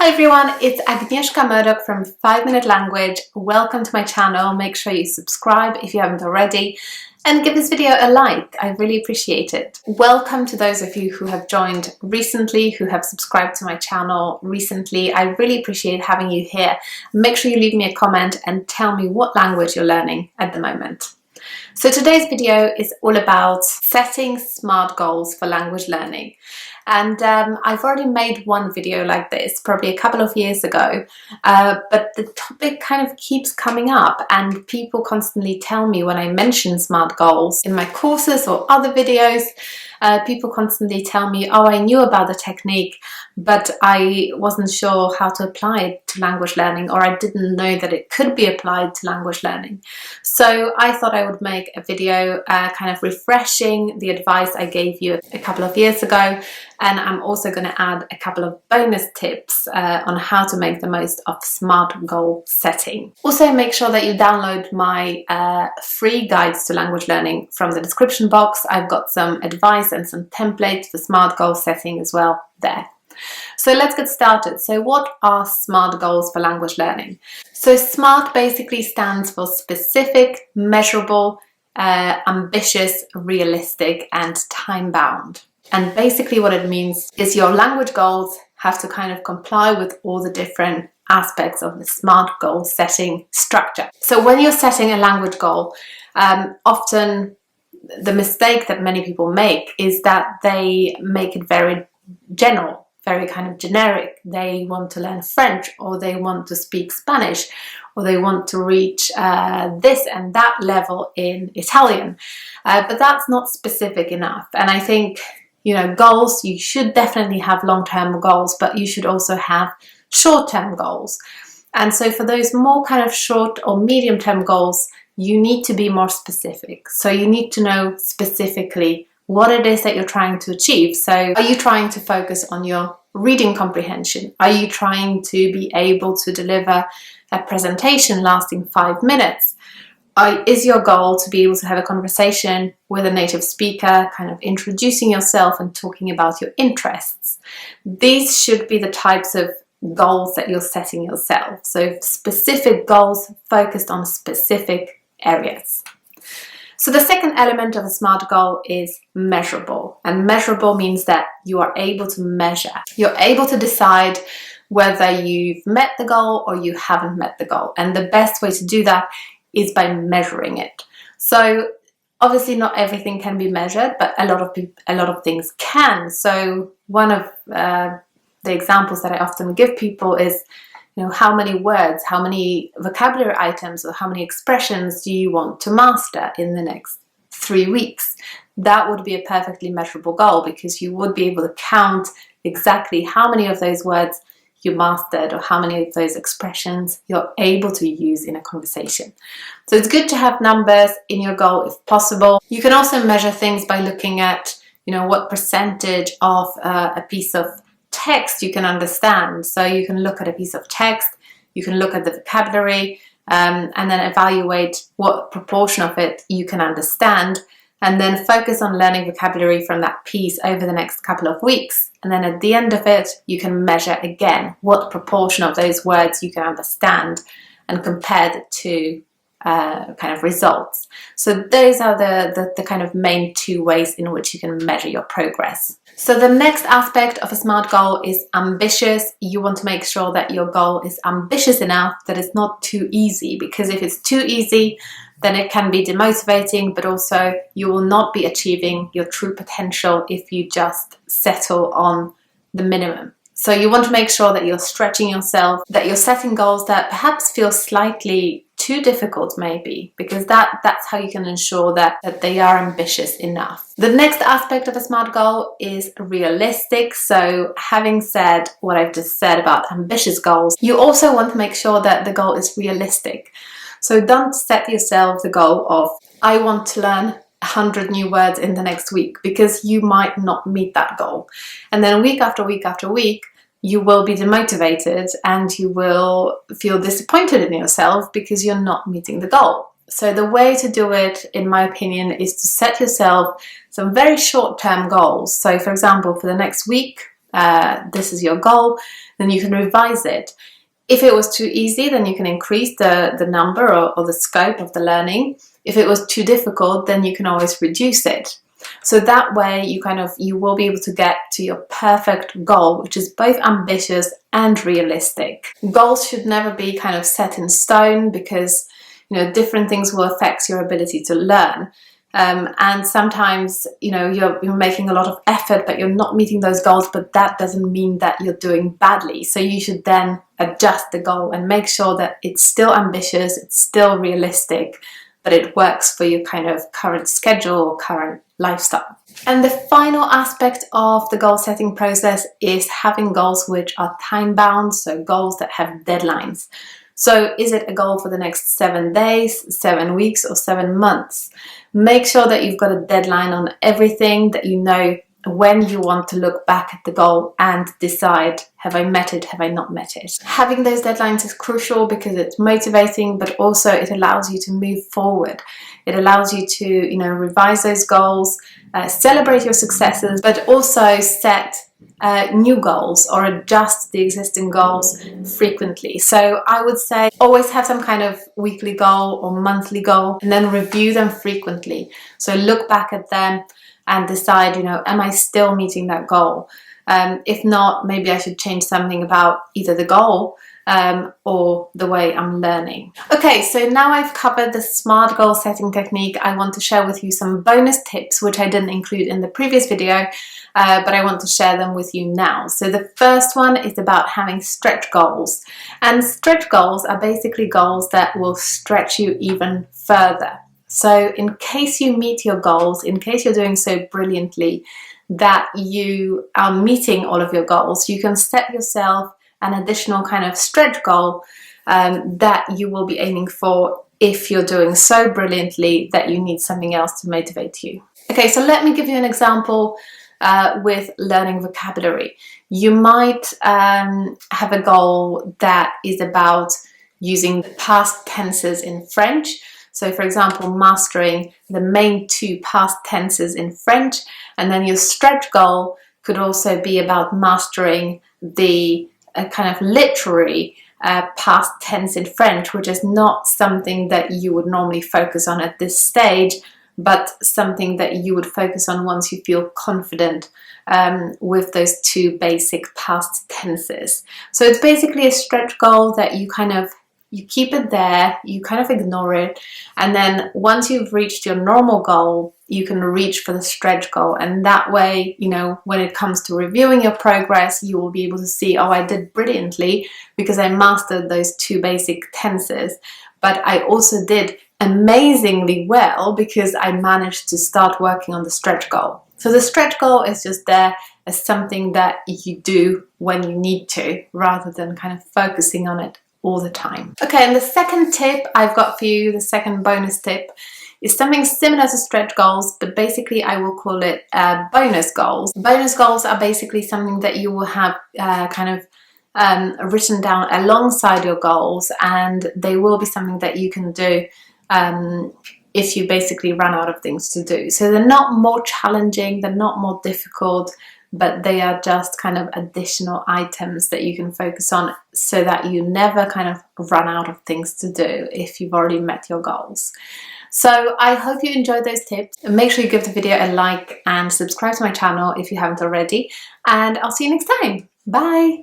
Hi everyone, it's Agnieszka from 5-Minute Language. Welcome to my channel. Make sure you subscribe if you haven't already and give this video a like. I really appreciate it. Welcome to those of you who have joined recently, who have subscribed to my channel recently. I really appreciate having you here. Make sure you leave me a comment and tell me what language you're learning at the moment. So today's video is all about setting SMART goals for language learning. And I've already made one video like this probably a couple of years ago, but the topic kind of keeps coming up and people constantly tell me when I mention SMART goals in my courses or other videos, people constantly tell me, oh, I knew about the technique, but I wasn't sure how to apply it to language learning, or I didn't know that it could be applied to language learning. So I thought I would make a video kind of refreshing the advice I gave you a couple of years ago. And I'm also going to add a couple of bonus tips on how to make the most of SMART goal setting. Also, make sure that you download my free guides to language learning from the description box. I've got some advice and some templates for SMART goal setting as well there. So let's get started. So what are SMART goals for language learning? So SMART basically stands for specific, measurable, ambitious, realistic, and time-bound. And basically what it means is your language goals have to kind of comply with all the different aspects of the SMART goal setting structure. So when you're setting a language goal, often the mistake that many people make is that they make it very general, very kind of generic. They want to learn French, or they want to speak Spanish, or they want to reach this and that level in Italian. But that's not specific enough. And I think, you know, goals, you should definitely have long-term goals, but you should also have short-term goals. And so for those more kind of short or medium-term goals, you need to be more specific. So you need to know specifically what it is that you're trying to achieve. So are you trying to focus on your reading comprehension? Are you trying to be able to deliver a presentation lasting 5 minutes? Is your goal to be able to have a conversation with a native speaker, kind of introducing yourself and talking about your interests? These should be the types of goals that you're setting yourself. So specific goals focused on specific areas. So the second element of a SMART goal is measurable. And measurable means that you are able to measure. You're able to decide whether you've met the goal or you haven't met the goal. And the best way to do that is by measuring it. So obviously not everything can be measured, but a lot of things can. So one of the examples that I often give people is, you know, how many words, how many vocabulary items, or how many expressions do you want to master in the next 3 weeks? That would be a perfectly measurable goal, because you would be able to count exactly how many of those words you mastered, or how many of those expressions you're able to use in a conversation. So it's good to have numbers in your goal if possible. You can also measure things by looking at, you know, what percentage of a piece of text you can understand. So you can look at a piece of text, you can look at the vocabulary, and then evaluate what proportion of it you can understand, and then focus on learning vocabulary from that piece over the next couple of weeks. And then at the end of it, you can measure again what proportion of those words you can understand and compare the two kind of results. So those are the kind of main two ways in which you can measure your progress. So the next aspect of a SMART goal is ambitious. You want to make sure that your goal is ambitious enough that it's not too easy, because if it's too easy, then it can be demotivating, but also you will not be achieving your true potential if you just settle on the minimum. So you want to make sure that you're stretching yourself, that you're setting goals that perhaps feel slightly too difficult maybe, because that's how you can ensure that they are ambitious enough. The next aspect of a SMART goal is realistic. So having said what I've just said about ambitious goals, you also want to make sure that the goal is realistic. So don't set yourself the goal of, I want to learn 100 new words in the next week, because you might not meet that goal. And then week after week after week, you will be demotivated and you will feel disappointed in yourself because you're not meeting the goal. So the way to do it, in my opinion, is to set yourself some very short-term goals. So for example, for the next week, this is your goal, then you can revise it. If it was too easy, then you can increase the number or the scope of the learning. If it was too difficult, then you can always reduce it. So that way you will be able to get to your perfect goal, which is both ambitious and realistic. Goals should never be kind of set in stone, because different things will affect your ability to learn. And sometimes you're making a lot of effort but you're not meeting those goals, but that doesn't mean that you're doing badly. So you should then adjust the goal and make sure that it's still ambitious, it's still realistic, but it works for your kind of current schedule or current lifestyle. And the final aspect of the goal setting process is having goals which are time bound, so goals that have deadlines. So is it a goal for the next 7 days, 7 weeks, or 7 months? Make sure that you've got a deadline on everything, that you know when you want to look back at the goal and decide, have I met it, have I not met it? Having those deadlines is crucial because it's motivating, but also it allows you to move forward. It allows you to, revise those goals, celebrate your successes, but also set new goals or adjust the existing goals frequently. So I would say always have some kind of weekly goal or monthly goal, and then review them frequently. So look back at them and decide, am I still meeting that goal? If not, maybe I should change something about either the goal or the way I'm learning. Okay, so now I've covered the SMART goal setting technique, I want to share with you some bonus tips which I didn't include in the previous video, but I want to share them with you now. So the first one is about having stretch goals. And stretch goals are basically goals that will stretch you even further. So in case you meet your goals, in case you're doing so brilliantly that you are meeting all of your goals, you can set yourself an additional kind of stretch goal that you will be aiming for if you're doing so brilliantly that you need something else to motivate you. Okay, so let me give you an example with learning vocabulary. You might have a goal that is about using the past tenses in French. So for example, mastering the main 2 past tenses in French, and then your stretch goal could also be about mastering the kind of literary past tense in French, which is not something that you would normally focus on at this stage, but something that you would focus on once you feel confident with those 2 basic past tenses. So it's basically a stretch goal that you keep it there, you kind of ignore it, and then once you've reached your normal goal, you can reach for the stretch goal. And that way, when it comes to reviewing your progress, you will be able to see, oh, I did brilliantly because I mastered those 2 basic tenses, but I also did amazingly well because I managed to start working on the stretch goal. So the stretch goal is just there as something that you do when you need to, rather than kind of focusing on it all the time. Okay, and the second tip I've got for you, the second bonus tip, is something similar to stretch goals, but basically I will call it bonus goals. Bonus goals are basically something that you will have written down alongside your goals, and they will be something that you can do if you basically run out of things to do. So they're not more challenging, they're not more difficult, but they are just kind of additional items that you can focus on so that you never kind of run out of things to do if you've already met your goals. So I hope you enjoyed those tips. Make sure you give the video a like and subscribe to my channel if you haven't already, and I'll see you next time. Bye!